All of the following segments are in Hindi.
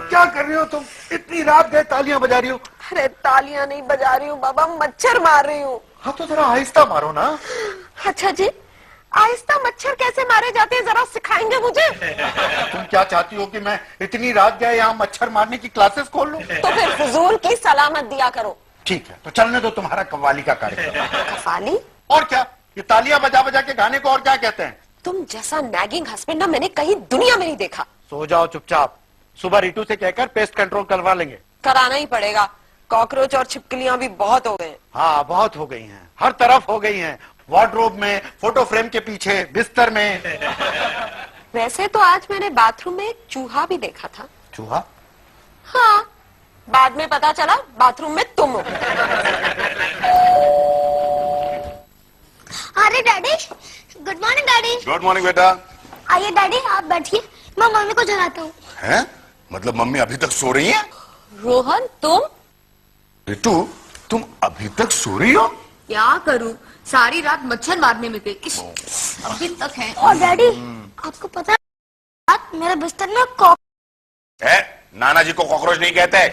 क्या कर रही हो तुम? इतनी रात गए तालियां बजा रही हो? अरे तालियां नहीं बजा रही हूँ बाबा, मच्छर मार रही हूँ। हाँ तो जरा आहिस्ता मारो ना। अच्छा जी, आहिस्ता मच्छर कैसे मारे जाते हैं, जरा सिखाएंगे मुझे? तुम क्या चाहती हो कि मैं इतनी रात गए यहाँ मच्छर मारने की क्लासेस खोल लूं? तो फिर फजूल की सलामत दिया करो। ठीक है, तो चलने दो तुम्हारा कव्वाली का कार्यक्रम। कव्वाली? और क्या, ये तालियां बजा बजा के गाने को और क्या कहते हैं? तुम जैसा नैगिंग हस्बैंड ना मैंने कहीं दुनिया में नहीं देखा। सो जाओ चुपचाप, सुबह रितु से कहकर पेस्ट कंट्रोल करवा लेंगे। कराना ही पड़ेगा, कॉकरोच और छिपकलियां भी बहुत हो गए। हाँ बहुत हो गई हैं, हर तरफ हो गई हैं, वार्डरोब में, फोटो फ्रेम के पीछे, बिस्तर में। वैसे तो आज मैंने बाथरूम में एक चूहा भी देखा था। चूहा? हाँ, बाद में पता चला बाथरूम में तुम हो। अरे daddy, good morning daddy. Good morning बेटा। आइए डैडी आप बैठिए, मैं मम्मी को जगाता हूँ। हैं? मतलब मम्मी अभी तक सो रही हैं? रोहन तुम? रितु तुम अभी तक सो रही हो? क्या करूं, सारी रात मच्छर मारने में गई, अभी तक है। और डैडी आपको पता है रात मेरे बिस्तर में कॉकरोच है? नाना जी को कॉकरोच नहीं कहते।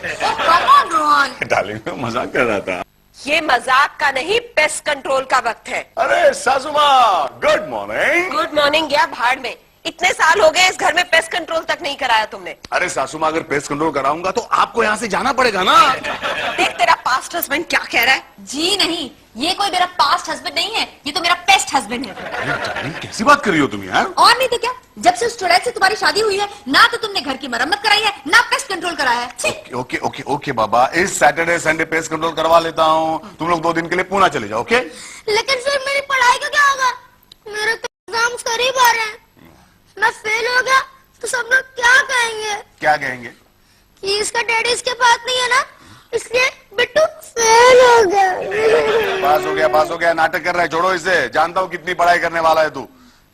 रोहन डार्लिंग मैं मजाक कर रहा था। ये मजाक का नहीं, पेस्ट कंट्रोल का वक्त है। अरे सासू माँ, गुड मॉर्निंग। गुड मॉर्निंग गया भाड़ में, इतने साल हो गए इस घर में पेस्ट कंट्रोल तक नहीं कराया तुमने। अरे सासू माँ, अगर पेस्ट कंट्रोल कराऊंगा तो आपको यहाँ से जाना पड़ेगा ना। देख तेरा पास्ट हस्बैंड क्या कह रहा है। जी नहीं, ये कोई मेरा पास्ट हस्बैंड नहीं है, ये तो मेरा पेस्ट हस्बैंड है। अरे डार्लिंग कैसी बात कर रही हो तुम यार? और नहीं तो क्या, जब से उस चुड़ैल से तुम्हारी शादी हुई है ना तो तुमने घर की मरम्मत कराई है ना पेस्ट कंट्रोल कराया है। ओके ओके ओके ओके बाबा, इस सैटरडे संडे पेस्ट कंट्रोल करवा लेता हूँ। तुम लोग 2 दिन के लिए पूना चले जाओ। ओके? लेकिन फिर मेरी पढ़ाई का क्या होगा? मेरे तो एग्जाम्स करीब आ रहे हैं, मैं फेल हो गया तो सब लोग क्या कहेंगे? क्या कहेंगे? कि इसका डैडी इसके पास नहीं है ना, इसलिए बिट्टू फेल हो गया। पास हो गया, नाटक कर रहा है, छोड़ो इसे। जानता हूँ कितनी पढ़ाई करने वाला है तू।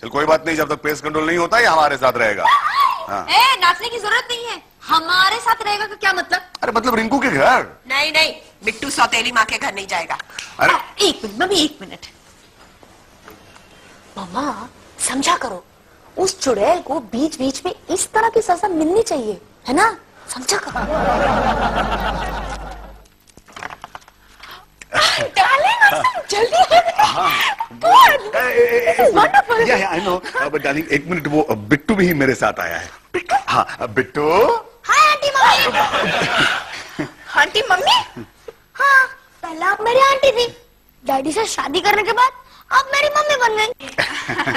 चल कोई बात नहीं, जब तक पेस्ट कंट्रोल नहीं होता ये हमारे साथ रहेगा। हाँ। नाचने की जरूरत नहीं है, हमारे साथ रहेगा का क्या मतलब? अरे मतलब रिंकू के घर। नहीं नहीं, बिट्टू सौतेली माँ के घर नहीं जाएगा। अरे एक मिनट मम्मी, एक मिनट। मम्मा समझा करो, उस चुड़ैल को बीच बीच में इस तरह की सजा मिलनी चाहिए, है ना? समझा करो। जल्दी आई नो, डार्लिंग एक मिनट, वो बिट्टू भी मेरे साथ आया है। हाँ Bittu. Hi aunty mummy. Aunty mummy? हाँ, पहले आप मेरी आंटी थी, डैडी से शादी करने के बाद आप मेरी मम्मी बन गई,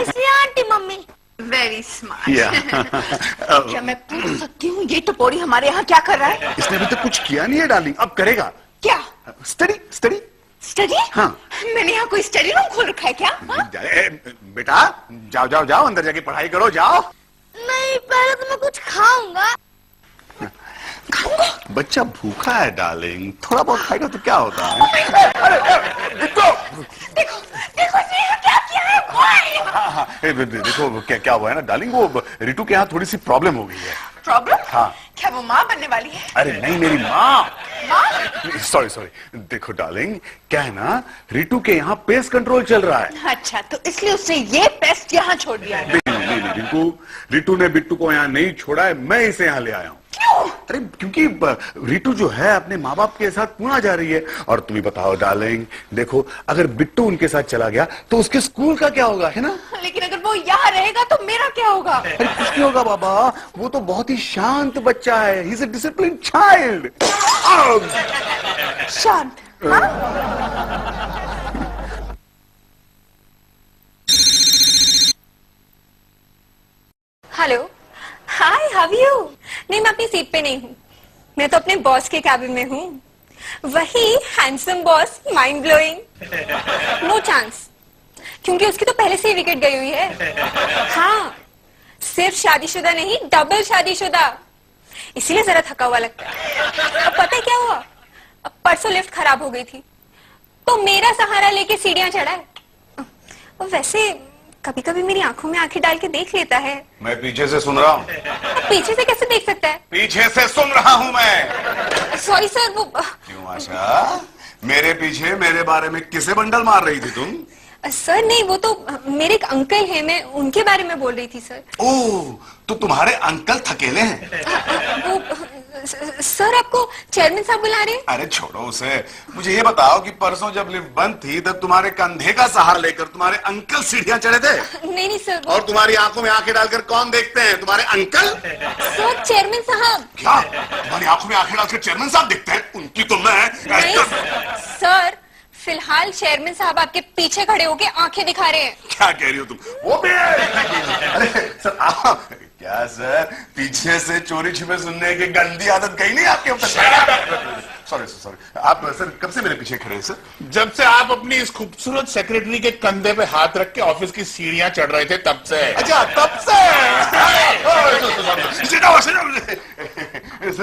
इसलिए आंटी मम्मी। Very smart. क्या मैं पूछ सकती हूँ ये टपोरी हमारे यहाँ क्या कर रहा है? इसने अभी तक कुछ किया नहीं है डार्लिंग, अब करेगा। क्या? Study study study? हाँ। मैंने यहाँ कोई स्टडी रूम खोल रखा है क्या? बेटा जाओ जाओ जाओ, अंदर जाके पढ़ाई करो, जाओ। नहीं, पहले तो मैं कुछ खाऊंगा। बच्चा भूखा है डार्लिंग, थोड़ा बहुत खाएगा तो क्या होता है। देखो देखो नेहा क्या किया है। हाँ, देखो क्या हुआ है ना डार्लिंग, वो रितु के यहाँ थोड़ी सी प्रॉब्लम हो गई है। प्रॉब्लम? हाँ। क्या वो माँ बनने वाली है? अरे नहीं, मेरी माँ। माँ? सॉरी, देखो डार्लिंग, क्या है ना, रितु के यहाँ पेस्ट कंट्रोल चल रहा है। अच्छा, तो इसलिए उसने ये पेस्ट यहाँ छोड़ दिया है। नहीं, रितु ने बिट्टू को यहाँ नहीं छोड़ा है, मैं इसे यहाँ ले आया हूँ। क्यों? अरे क्योंकि रितु जो है अपने माँ बाप के साथ पुणे जा रही है। और तुम्हें बताओ डार्लिंग, देखो अगर बिट्टू उनके साथ चला गया तो उसके स्कूल का क्या होगा, है ना? लेकिन अगर वो यहाँ रहेगा तो मेरा क्या होगा? अरे कुछ नहीं होगा बाबा, वो तो बहुत ही शांत बच्चा है, he is a disciplined child. शांत? हाँ? Hello, hi, how are you? नहीं, मैं अपनी सीट पे नहीं हूँ, मैं तो अपने बॉस के कैबिन में हूँ। वही handsome boss, mind blowing. No chance, क्योंकि उसकी तो पहले से ही विकेट गई हुई है। हाँ, सिर्फ शादीशुदा नहीं, डबल शादीशुदा, इसीलिए जरा थका हुआ लगता है। अब पता है क्या हुआ? अब परसों लिफ्ट खराब हो गई थी तो मेरा सहारा लेके सीढ़ियां चढ़ा है। वैसे कभी कभी मेरी आंखों में आंखें डाल के देख लेता है। मैं पीछे से सुन रहा हूँ। अब पीछे से कैसे देख सकता है? पीछे से सुन रहा हूँ मैं। सॉरी सर, वो क्यों आशा, मेरे पीछे मेरे बारे में किसे बंडल मार रही थी तुम? सर नहीं, वो तो मेरे एक अंकल हैं, मैं उनके बारे में बोल रही थी सर। ओह, तो तुम्हारे अंकल थकेले हैं? वो सर आपको चेयरमैन साहब बुला रहे हैं? अरे छोड़ो उसे, मुझे ये बताओ कि परसों जब लिफ्ट बंद थी तब तुम्हारे कंधे का सहारा लेकर तुम्हारे अंकल सीढ़ियां चढ़े थे? नहीं नहीं सर, और तुम्हारी आंखों में आंखें डालकर कौन देखते हैं? तुम्हारे अंकल? सर चेयरमैन साहब। क्या तुम्हारी आंखों में आंखें डालकर चेयरमैन साहब दिखते हैं? उनकी तो मैं नहीं सर, फिलहाल चेयरमैन साहब आपके पीछे खड़े होके आंखें दिखा रहे हैं। क्या कह रही हो तुम? वो भी अरे सर, क्या सर, पीछे से चोरी छिपे सुनने की गंदी आदत कहीं नहीं आपके ऊपर? सॉरी सॉरी, आप सर कब से मेरे पीछे खड़े हैं सर? जब से आप अपनी इस खूबसूरत सेक्रेटरी के कंधे पे हाथ रख के ऑफिस की सीढ़ियां चढ़ रहे थे तब से। अच्छा, तब से।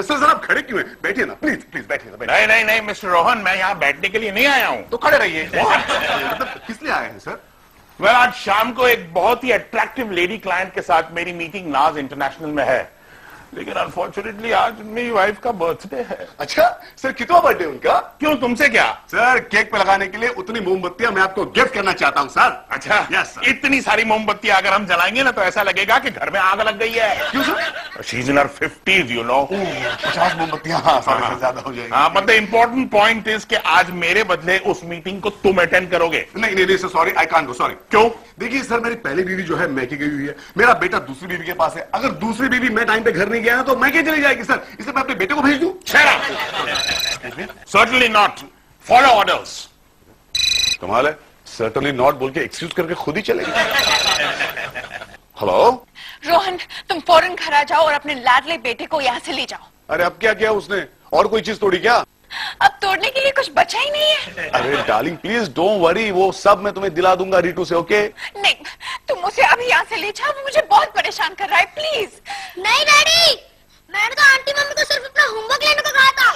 सर आप खड़े क्यों हैं? बैठिए ना, प्लीज प्लीज बैठिए। नहीं नहीं नहीं मिस्टर रोहन, मैं यहाँ बैठने के लिए नहीं आया हूँ। तो खड़े रहिए। मतलब किस लिए आए हैं सर? वेल, आज शाम को एक बहुत ही अट्रैक्टिव लेडी क्लाइंट के साथ मेरी मीटिंग नाज इंटरनेशनल में है, लेकिन अनफॉर्चुनेटली आज मेरी वाइफ का बर्थडे है। अच्छा सर, कितना बर्थडे उनका? क्यों, तुमसे क्या? सर केक पे लगाने के लिए उतनी मोमबत्तियां मैं आपको गिफ्ट करना चाहता हूं सर। अच्छा, यस सर। इतनी सारी मोमबत्तियां अगर हम जलाएंगे ना तो ऐसा लगेगा कि घर में आग लग गई है। क्यों sir? She is in her 50s, you know. 50 मोमबत्तियां ज्यादा हो जाएगी। हाँ, but the important point is कि आज मेरे बदले उस मीटिंग को तुम अटेंड करोगे। नहीं नहीं sir, sorry, I can't go, sorry. क्यों? देखिए सर, मेरी पहली बीवी जो है मैके गई हुई है, मेरा बेटा दूसरी बीवी के पास है। अगर दूसरी बीवी मैं टाइम पे घर नहीं गया ना तो मैके चली जाएगी सर, इसलिए मैं अपने बेटे को भेज दूं? Certainly not, follow orders. कमाल है, सर्टनली नॉट बोल के एक्सक्यूज करके खुद ही चलेगी। हेलो रोहन, तुम फौरन घर आ जाओ और अपने लाडले बेटे को यहाँ से ले जाओ। अरे अब क्या किया उसने? और कोई चीज तोड़ी क्या? अब तोड़ने के लिए कुछ बचा ही नहीं है। अरे डार्लिंग प्लीज डोंट वरी, वो सब मैं तुम्हें दिला दूंगा रीटू से, ओके? नहीं, तुम उसे अभी यहाँ से ले जाओ, वो मुझे बहुत परेशान कर रहा है, प्लीज। नहीं डैडी, मैंने तो आंटी मम्मी को सिर्फ अपना होमवर्क लेने को कहा था।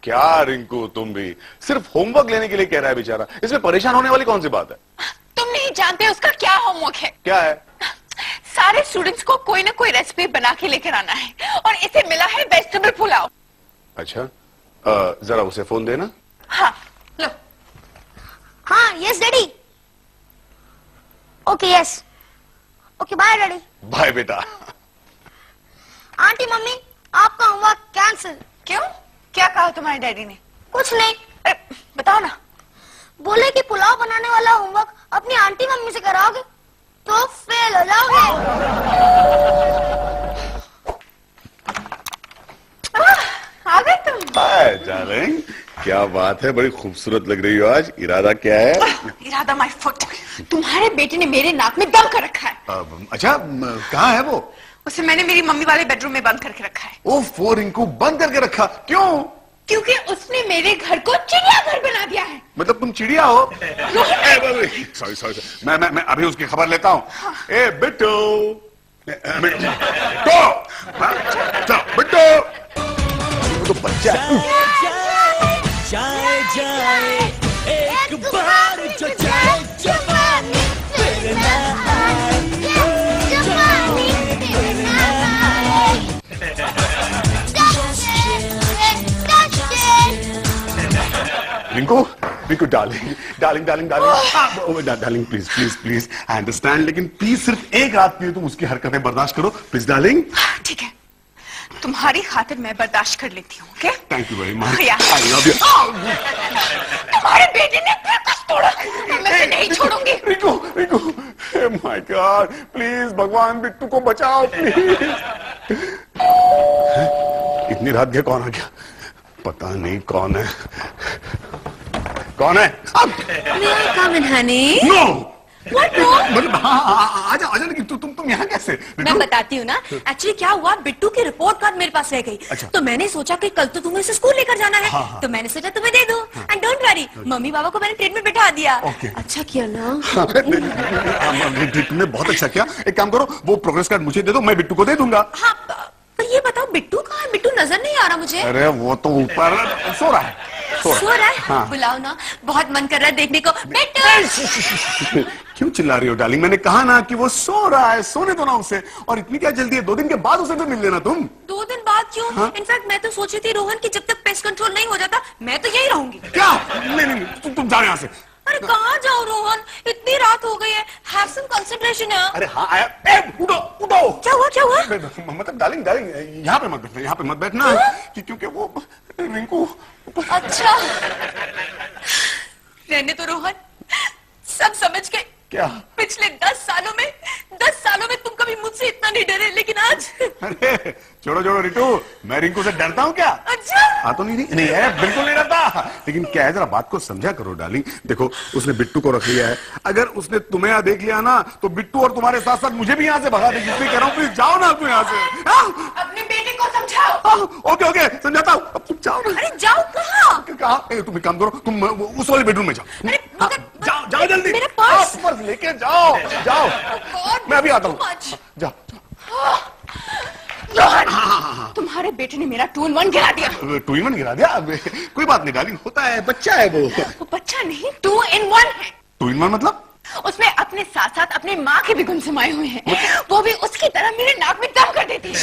क्या रिंकू, तुम भी सिर्फ होमवर्क लेने के लिए कह रहा है बेचारा, इसमें परेशान होने वाली कौन सी बात है? तुम नहीं जानते उसका क्या होमवर्क है। क्या है? सारे स्टूडेंट्स को कोई ना कोई रेसिपी बना के लेकर आना है और इसे मिला है वेजिटेबल पुलाव। अच्छा, जरा उसे फोन देना। हाँ लो। हाँ yes daddy. Okay yes, okay bye daddy. Bye बेटा। आंटी मम्मी, आपका होमवर्क कैंसिल। क्यों, क्या कहा तुम्हारे डैडी ने? कुछ नहीं। अरे बताओ ना। बोले कि पुलाव बनाने वाला होमवर्क अपनी आंटी मम्मी से कराओगे तो फेल हो जाओगे। आ गए तुम। हाय डार्लिंग, क्या बात है, बड़ी खूबसूरत लग रही हो आज। इरादा क्या है? इरादा माय फुट। तुम्हारे बेटे ने मेरे नाक में दम कर रखा है। अच्छा, कहाँ है वो? उसे मैंने मेरी मम्मी वाले बेडरूम में बंद करके रखा है। ओह रिंकू, बंद करके रखा? क्यों? क्योंकि उसने मेरे घर को चिड़ियाघर बना दिया है। मतलब तुम चिड़िया हो? सॉरी सॉरी, मैं अभी उसकी खबर लेता हूँ। ए बिट्टू, बिट्टू, तो बच्चा जाए जाए एक बार जो जाए जवानी फिर ना आए, जवानी फिर ना आए। Rinku, Rinku darling darling darling darling darling, please please please, I understand, लेकिन प्लीज सिर्फ एक रात के लिए तुम उसकी हरकतें बर्दाश्त करो, प्लीज डार्लिंग। ठीक है, तुम्हारी खातिर मैं बर्दाश्त कर लेती हूँ। Okay? Thank you very much, Yeah. I love you. तुम्हारे बेटे ने फिर कुछ तोड़ा, मैं इसे नहीं छोड़ूंगी। Rinku, Rinku, my God, please भगवान बिट्टू को बचाओ प्लीज। इतनी रात गया, कौन आ गया? पता नहीं कौन है, कौन है? May I come in, honey? No, What no? मतलब हाँ, आजा आजा, लेकिन तुम यहाँ कैसे? मैं बताती हूँ ना, एक्चुअली क्या हुआ, बिट्टू की रिपोर्ट कार्ड मेरे पास रह गई। अच्छा। तो मैंने सोचा कि कल तो तुम्हें इसे स्कूल लेकर जाना है। हाँ, हाँ। तो मैंने सोचा तुम्हें दे दूं। And don't worry, mummy papa को मैंने ट्रेन में बिठा दिया। ओके। अच्छा किया ना। तुमने बहुत अच्छा किया। एक काम करो, वो प्रोग्रेस कार्ड मुझे दे दो, मैं बिट्टू को दे दूंगा। हाँ, पर ये बताओ बिट्टू कहाँ है? बिट्टू नजर नहीं आ रहा मुझे। अरे वो तो ऊपर सो रहा है, सो रहा है? हाँ। बुलाओ ना, बहुत मन कर रहा है देखने को। बिट्टू! क्यों चिल्ला रही हो डार्लिंग? मैंने कहा ना कि वो सो रहा है, सोने दो ना उसे। और इतनी क्या जल्दी है? 2 दिन के बाद उसे तो मिल लेना तुम। 2 दिन बाद क्यों? हाँ? इनफैक्ट मैं तो सोची थी रोहन कि जब तक पेस्ट कंट्रोल नहीं हो जाता मैं तो यही रहूंगी। क्या? नहीं, तुम जाओ यहाँ से। अरे कहाँ जाओ रोहन, इतनी रात हो गई है, हैव सम कंसिडरेशन यार। अरे हाँ आया। उठो। क्या हुआ? मतलब डार्लिंग यहाँ पे मत बैठना। क्योंकि वो रिंकू। अच्छा रहने तो रोहन, सब समझ गए। क्या? पिछले 10 सालों में तुम कभी मुझसे इतना नहीं डरे, लेकिन आज। अरे छोड़ो रिटू, मैं रिंकू से डरता हूँ क्या? अच्छा हाँ तो नहीं है, बिल्कुल नहीं डरता। लेकिन क्या है, जरा बात को समझा करो डार्लिंग। देखो उसने बिट्टू को रख लिया है, अगर उसने तुम्हें यहाँ देख लिया ना तो बिट्टू और तुम्हारे साथ साथ मुझे भी यहाँ से भगा देगी। इसलिए कह रहा हूँ प्लीज जाओ ना तुम यहाँ से। अपने बेटे को समझाओ। ओके समझाता हूँ, अब तुम जाओ ना। अरे जाओ कहाँ? तुम एक काम करो, तुम उस वाले बेडरूम में जाओ। अरे मगर जाओ जल्दी। मेरा पर्स। पर्स लेके जाओ। मैं अभी आता हूँ। जाओ। रोहन, तुम्हारे बेटे ने मेरा 2 in 1 गिरा दिया। 2 in 1 गिरा दिया? कोई बात नहीं डार्लिंग, होता है, बच्चा है वो बच्चा नहीं, 2 in 1 है। 2 in 1 मतलब? उसमें अपने साथ साथ अपनी माँ के भी गुण समाये हुए हैं। वो भी उसकी तरह मेरे नाक में दम कर देती है।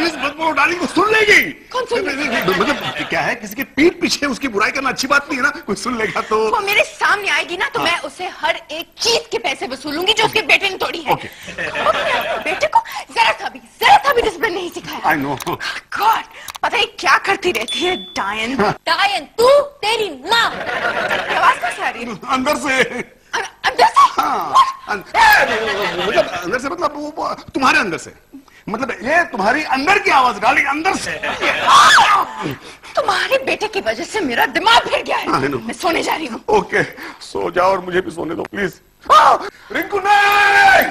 इस मत बोलो डार्लिंग, को सुन लेगी। कौन सुन लेगी? मतलब क्या है, किसी के पीठ पीछे उसकी बुराई करना अच्छी बात नहीं है ना। कोई सुन लेगा तो वो मेरे सामने आएगी ना तो मैं उसे हर एक चीज के पैसे वसूलूंगी जो उसके बेटे ने तोड़ी है। ओके। अपने बेटे को जरा सा भी डिसिप्लिन नहीं सिखाया। I know. गॉड, पता है क्या करती रहती है डायन। डायन तू, तेरी माँ। आवाज कैसे आ रही है? अंदर से। अंदर से? हाँ, मतलब अंदर से मतलब वो तुम्हारे अंदर से, मतलब ये तुम्हारी अंदर की आवाज डार्लिंग, अंदर से। तुम्हारे बेटे की वजह से मेरा दिमाग फिर गया है। मैं सोने जा रही हूँ। ओके सो जाओ और मुझे भी सोने दो प्लीज। रिंकू नहीं,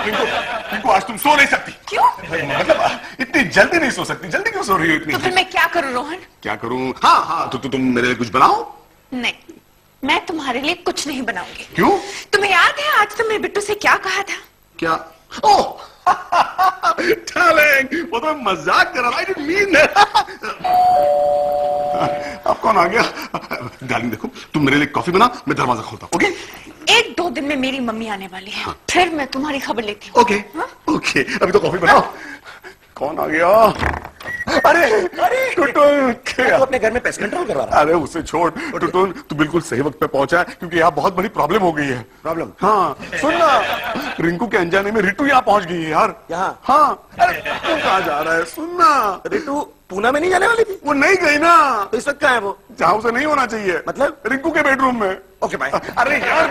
रिंकू आज तुम सो नहीं सकती। क्यों? मतलब इतनी जल्दी नहीं सो सकती। जल्दी क्यों सो रही हो इतनी? तो फिर मैं क्या करूँ रोहन? क्या करूँ? हाँ तो तुम मेरे लिए कुछ बनाओ। नहीं, मैं तुम्हारे लिए कुछ नहीं बनाऊंगी। क्यों? तुम्हें याद है आज तुमने बिट्टू से क्या कहा था? क्या? ओह डार्लिंग, वो तो मजाक कर रहा था। I didn't mean. अब कौन आ गया? डार्लिंग देखो, तुम मेरे लिए कॉफी बना, मैं दरवाजा खोलता हूँ। ओके? 1-2 दिन में मेरी मम्मी आने वाली है। फिर मैं तुम्हारी खबर लेती हूँ। ओके अभी तो कॉफी बनाओ। कौन आ गया? अरे टुटुन, तो अपने घर में पेस्ट कंट्रोल करवा रहा। अरे उसे छोड़ टुटुन, तू बिल्कुल सही वक्त पे पहुंचा है क्योंकि यहाँ बहुत बड़ी प्रॉब्लम हो गई है। प्रॉब्लम? हाँ सुन ना, रिंकू के अनजाने में रिटू यहाँ पहुंच गई है यार। यहाँ? हाँ। अरे तू कहाँ जा रहा है? सुन ना, रिटू पूना में नहीं जाने वाली थी? वो नहीं गई ना। तो इस वक्त कहाँ है वो? जहाँ उसे नहीं होना चाहिए, मतलब? रिंकू के बेडरूम में। Okay bye. अरे यार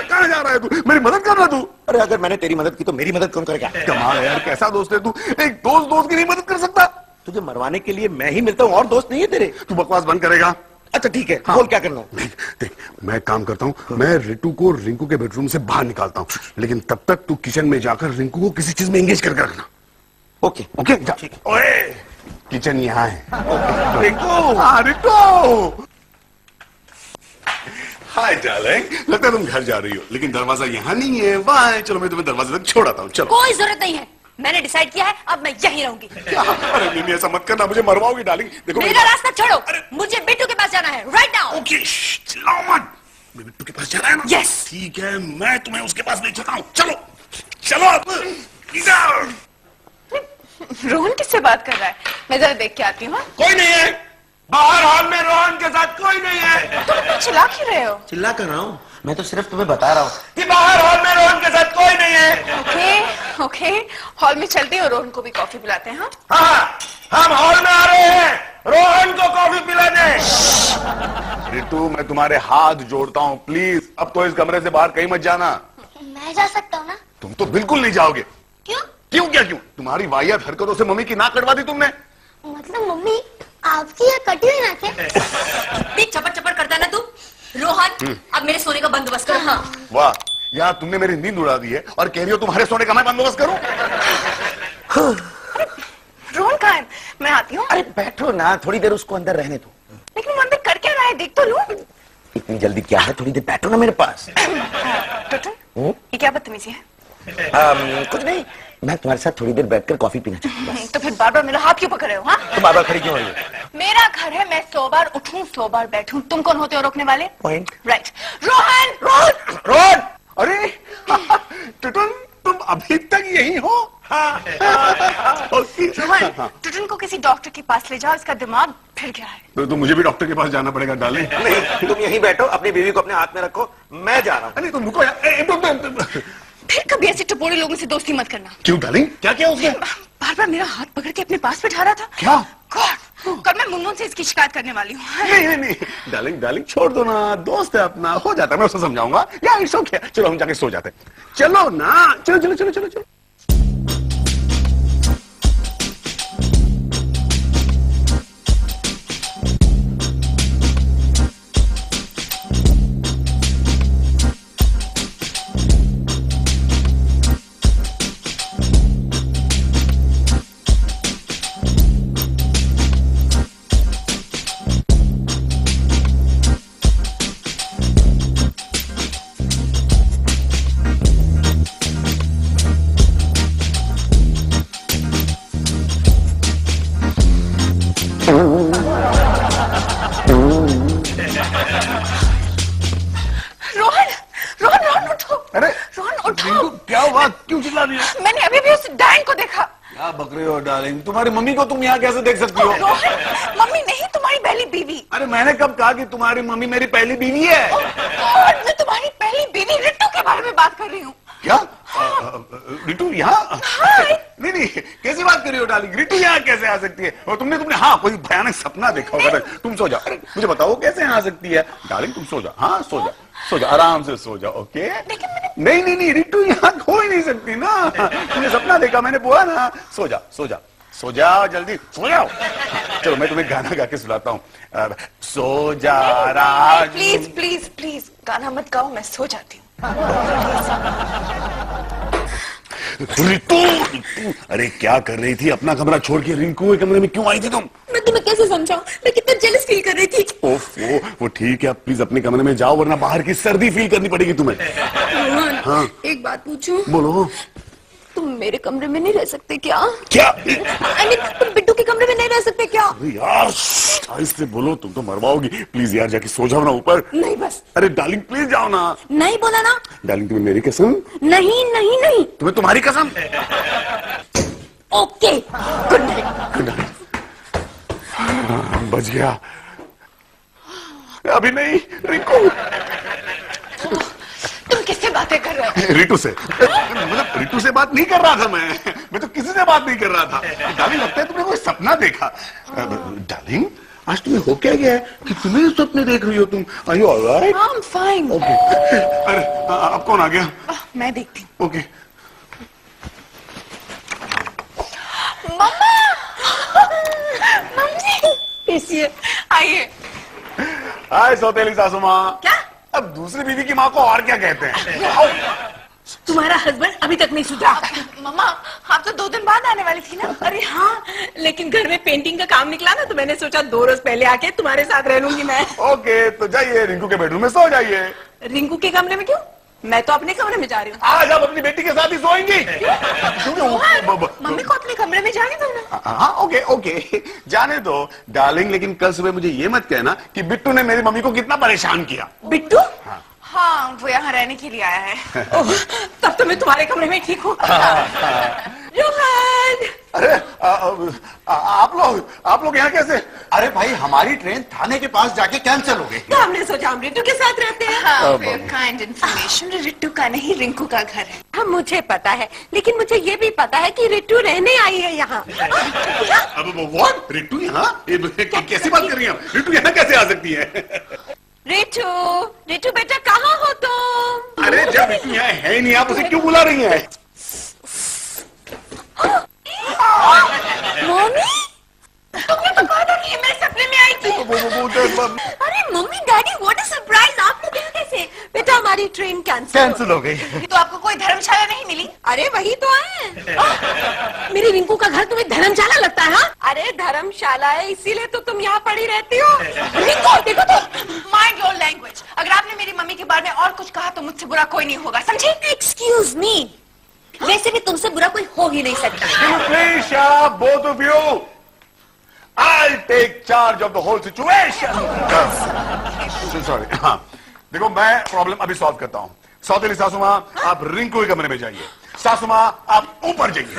कहाँ जा रहा है तू? मेरी मदद कर रहा तू। अरे अगर मैंने तेरी मदद की तो मेरी मदद कौन करेगा? कमाल है यार, कैसा दोस्त है तू? एक दोस्त की नहीं मदद कर सकता? तुझे मरवाने के लिए मैं ही मिलता हूँ और दोस्त नहीं है तेरे? तू बकवास बंद करेगा? अच्छा ठीक है, हाँ। बोल क्या करना है? देख मैं काम करता हूँ, मैं रिटू को रिंकू के बेडरूम से बाहर निकालता हूँ, लेकिन तब तक तू किचन में जाकर रिंकू को किसी चीज में एंगेज करके रखना। ओके ओके जा। ओए किचन यहाँ है। रिंकू, हाँ रिंकू। हाय डार्लिंग, लगता है तुम घर जा रही हो, लेकिन दरवाजा यहाँ नहीं है। बाय, चलो मैं तुम्हें दरवाजे तक छोड़ आता हूँ। चलो। कोई जरूरत नहीं है, मैंने डिसाइड किया है, अब मैं यहीं रहूंगी। क्या? अरे नहीं ऐसा मत करना, मुझे मरवाओगी डार्लिंग। देखो मेरा रास्ता छोड़ो, मुझे बिट्टू के पास जाना है राइट नाउ। ओके चिल्लाओ मत। मैं बिट्टू के पास जा रहा है ना? Yes. ठीक है, मैं तुम्हें उसके पास ले चलता हूँ। चलो चलो अब इधर। रोहन किससे बात कर रहा है? मैं जरा देख के आती हूँ। कोई नहीं है बाहर, हॉल में रोहन के साथ कोई नहीं है। तुम इतना चिल्ला क्यों रहे हो? चिल्ला कर रहा हूँ, मैं तो सिर्फ तुम्हें बता रहा हूँ कि बाहर हॉल में रोहन के साथ कोई नहीं है। ओके ओके, हॉल में चलते हैं और रोहन को भी कॉफी पिलाते हैं। हाँ, हम हॉल में आ रहे हैं रोहन को कॉफी पिलाने। रितु मैं तुम्हारे हाथ जोड़ता हूँ, प्लीज अब तो इस कमरे से बाहर कहीं मत जाना। मैं जा सकता हूँ ना? तुम तो बिल्कुल नहीं जाओगे। क्यों? क्यों क्या क्यों? तुम्हारी वाहियात हरकतों से मम्मी की नाक कटवा दी तुमने। मतलब मम्मी आपकी ये कटी हुई नाक है? इतनी चपर चपर करता ना तू। रोहन अब मेरे सोने का बंदोबस्त कर। हाँ वाह यार, तुमने मेरी नींद उड़ा दी है और कह रही हो तुम्हारे सोने का मैं बंदोबस्त करूं। रोहन कहाँ है? मैं आती हूँ। अरे बैठो ना, थोड़ी देर उसको अंदर रहने दो। लेकिन वो अंदर कर क्या रहा है, देख तो लूं। इतनी जल्दी क्या है, थोड़ी देर बैठो ना मेरे पास। टुटुन, ये क्या बदतमीजी है? कुछ नहीं, मैं तुम्हारे साथ थोड़ी देर बैठकर कॉफी पीना चाहता हूँ। तो फिर बार बार मेरा हाथ क्यों पकड़ रहे हो? हाँ तुम बार बार खड़ी क्यों हो रही हो? मेरा घर है, मैं 100 बार उठूं 100 बार बैठूं, तुम कौन होते हो रोकने वाले? पॉइंट। राइट। रोहन रोहन अरे टुटुन, तुम अभी तक यही हो? ओके। रोहन, टुटुन को किसी डॉक्टर के पास ले जाओ, इसका दिमाग फिर गया है। तो मुझे भी डॉक्टर के पास जाना पड़ेगा डार्लिंग। नहीं, तुम यहीं बैठो, अपनी बीवी को अपने हाथ में रखो, मैं जा रहा हूँ। अरे तुम रुको यार। फिर कभी ऐसे टपोरे लोगों से दोस्ती मत करना। क्यों डार्लिंग, क्या किया उसने? बार बार मेरा हाथ पकड़ के अपने पास बैठा रहा था। क्या? गॉड, कल मैं मुन्नून से इसकी शिकायत करने वाली हूँ। नहीं डार्लिंग, डार्लिंग छोड़ दो ना, दोस्त है अपना, हो जाता है, मैं उसे समझाऊंगा। या इट्स ओके, चलो हम जाके सो जाते हैं। चलो ना, चलो चलो चलो चलो चलो। रोहन, रोहन, रोहन उठो। अरे रोहन उठो। रिंकू, क्या हुआ, क्यों चिल्ला रही हो? मैंने अभी भी उस डायन को देखा। क्या बक रही हो डार्लिंग, तुम्हारी मम्मी को तुम यहाँ कैसे देख सकती हो? रोहन, मम्मी नहीं, तुम्हारी पहली बीवी। अरे मैंने कब कहा कि तुम्हारी मम्मी मेरी पहली बीवी है? गॉड, मैं तुम्हारी पहली बीवी रिट्टू के बारे में बात कर रही हूँ। क्या? रिटू यहाँ? नहीं, कैसी बात कर रही हो डार्लिंग, रिटू यहाँ कैसे आ सकती है? और तुमने हाँ कोई भयानक सपना देखा होगा। तुम सो जाओ, अरे मुझे बताओ कैसे यहाँ आ सकती है? डार्लिंग तुम सो जाओ, हाँ सो जाओ, आराम से सो जाओ, ओके? नहीं, रिटू यहाँ हो ही नहीं सकती ना, तुमने सपना देखा, मैंने बोला ना, सो जाओ जल्दी, सो जाओ। चलो मैं तुम्हें गाना गा के सुलाता हूँ। सो जा राज। प्लीज प्लीज प्लीज गाना मत गाओ, मैं सो जाती हूँ। रितु, अरे क्या कर रही थी? अपना कमरा छोड़ के रिंकू के कमरे में क्यों आई थी तुम? मैं तुम्हें कैसे समझाऊं, मैं कितना जेलस फील कर रही थी। ओफो, वो ठीक है, अब प्लीज अपने कमरे में जाओ, वरना बाहर की सर्दी फील करनी पड़ेगी तुम्हें। रोहन, हाँ। एक बात पूछूं? बोलो। तुम मेरे कमरे में नहीं रह सकते क्या? क्या? I mean, तुम बिट्टू के कमरे में नहीं रह सकते क्या? अरे यार से बोलो, तुम तो मरवाओगी। प्लीज यार जाके सो जाओ ना ऊपर। नहीं बस। अरे डार्लिंग प्लीज जाओ ना। नहीं बोला ना? डार्लिंग तुम्हें मेरी कसम? नहीं नहीं नहीं। तुम्हें तुम्हारी कसम? Okay, good night. Good night. बच गया। अभी नहीं, रिंकू। तुम किससे बातें कर रहे हो? रिटू से। मतलब रिटू से बात नहीं कर रहा था मैं तो किसी से बात नहीं कर रहा था। डार्लिंग लगता है तुमने कोई सपना देखा। डार्लिंग आज तुम्हें हो क्या गया है कि तुम्हें सपने देख रही हो तुम? Are you alright? I am fine. Okay. अरे अब कौन आ गया? मैं देखती हूँ। ओके। मम्मा, मम्मी कैसी है? आइए। हाय सौतेली सासू माँ। क्या? अब दूसरी बीवी की माँ को और क्या कहते हैं? तुम्हारा हस्बैंड अभी तक नहीं सुधरा। मम्मा, आप तो 2 दिन बाद आने वाली थी ना? अरे हाँ, लेकिन घर में पेंटिंग का काम निकला ना, तो मैंने सोचा 2 रोज पहले आके तुम्हारे साथ रह लूंगी मैं। ओके, तो जाइए रिंकू के बेडरूम में सो जाइए। रिंकू के कमरे में क्यों? मैं तो अपने कमरे में जा रही हूँ। आज आप अपनी बेटी के साथ ही सोएंगी? मम्मी को अपने कमरे में जाने दो ना। हाँ ओके जाने दो डार्लिंग, लेकिन कल सुबह मुझे ये मत कहना कि बिट्टू ने मेरी मम्मी को कितना परेशान किया। बिट्टू? हाँ, वो यहाँ रहने के लिए आया है। ओह, तब तो मैं तुम्हारे कमरे में ठीक हूँ। रोहन! अरे आप लोग यहाँ कैसे? अरे भाई हमारी ट्रेन थाने के पास जाके कैंसिल हो गई। तो हमने सोचा हम रिट्टू के साथ रहते हैं। हाँ, काइंड इन्फॉर्मेशन, रिट्टू का नहीं रिंकू का घर है। हाँ मुझे पता है, लेकिन मुझे ये भी पता है कि रिट्टू रहने आई है यहाँ। अब व्हाट? रिट्टू यहाँ? कैसी बात कर रही हैं? रिट्टू यहाँ कैसे आ सकती है? रिट्टू, रिट्टू बेटा कहाँ हो तुम? अरे जब रिट्टू यहाँ है नहीं, आप उसे क्यों बुला रही हैं? मम्मी, तुमने तो कहा था कि ये मेरे सपने में आई थी। अरे mummy daddy what a surprise, आप लोग यहाँ कैसे? बेटा हमारी ट्रेन कैंसिल हो गई। तो आपको कोई धर्मशाला नहीं मिली? अरे वही तो है। मेरी रिंकू का घर तुम्हें धर्मशाला लगता है? अरे धर्मशाला है, इसीलिए तो तुम यहाँ पड़ी रहती हो। रिंकू देखो तो। Mind your language. अगर आपने मेरी मम्मी के बारे में और कुछ कहा तो मुझसे बुरा कोई नहीं होगा, समझे? एक्सक्यूज मी, वैसे भी तुमसे बुरा कोई हो ही नहीं सकता। Please, both of you, I'll take charge of the whole situation. Sorry. हाँ, देखो मैं प्रॉब्लम अभी सॉल्व करता हूँ। सौतेली सासू माँ, आप रिंकू के कमरे में जाइए। सासू माँ, आप ऊपर जाइए।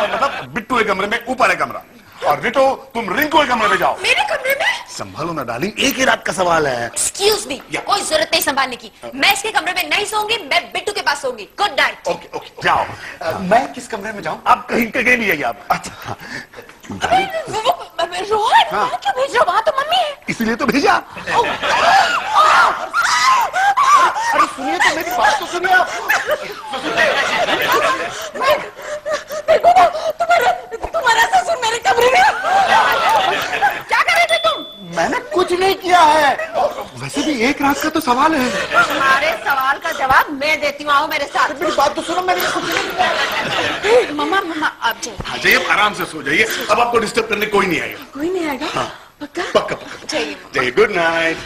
मतलब बिट्टू के कमरे में ऊपर है कमरा, और रिटो तुम रिंकू के कमरे में जाओ। मेरे कमरे में? संभालो ना डार्लिंग, एक ही रात का सवाल है। एक्सक्यूज मी, कोई जरूरत नहीं संभालने की। मैं इसके कमरे में नहीं सोऊंगी, मैं बिट्टू के पास सोऊंगी। Good night. ओके ओके, जाओ। मैं किस कमरे में जाऊं? आप कहीं कहीं भी जाइए आप। अच्छा रोहन, वहाँ क्यों भेज रहे हो? वहाँ तो मम्मी है। इसीलिए तो भेजा। अरे सुनिए तो, मेरी बात तो सुनिए आप। तुम्हारा ससुर मेरे कमरे में। क्या कर रहे थे तुम? मैंने कुछ नहीं किया है। वैसे भी एक रात का तो सवाल है। तुम्हारे सवाल का जवाब मैं देती हूँ। आओ मेरे साथ। मेरी बात तो सुनो, मैंने कुछ नहीं किया। मम्मा आप जाइए। हाँ जाइए, आराम से सो जाइए। अब आपको डिस्टर्ब करने कोई नहीं आएगा। कोई नहीं आएगा? हाँ। पक्का? पक्का पक्का। जाइए, गुड नाइट।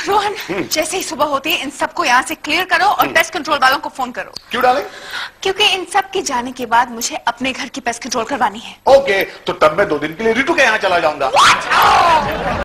रोहन, जैसे ही सुबह होती है इन सबको यहाँ से क्लियर करो और पेस्ट कंट्रोल वालों को फोन करो। क्यों डालें? क्योंकि इन सब के जाने के बाद मुझे अपने घर की पेस्ट कंट्रोल करवानी है। ओके, तो तब मैं 2 दिन के लिए रिटू के यहाँ चला जाऊंगा।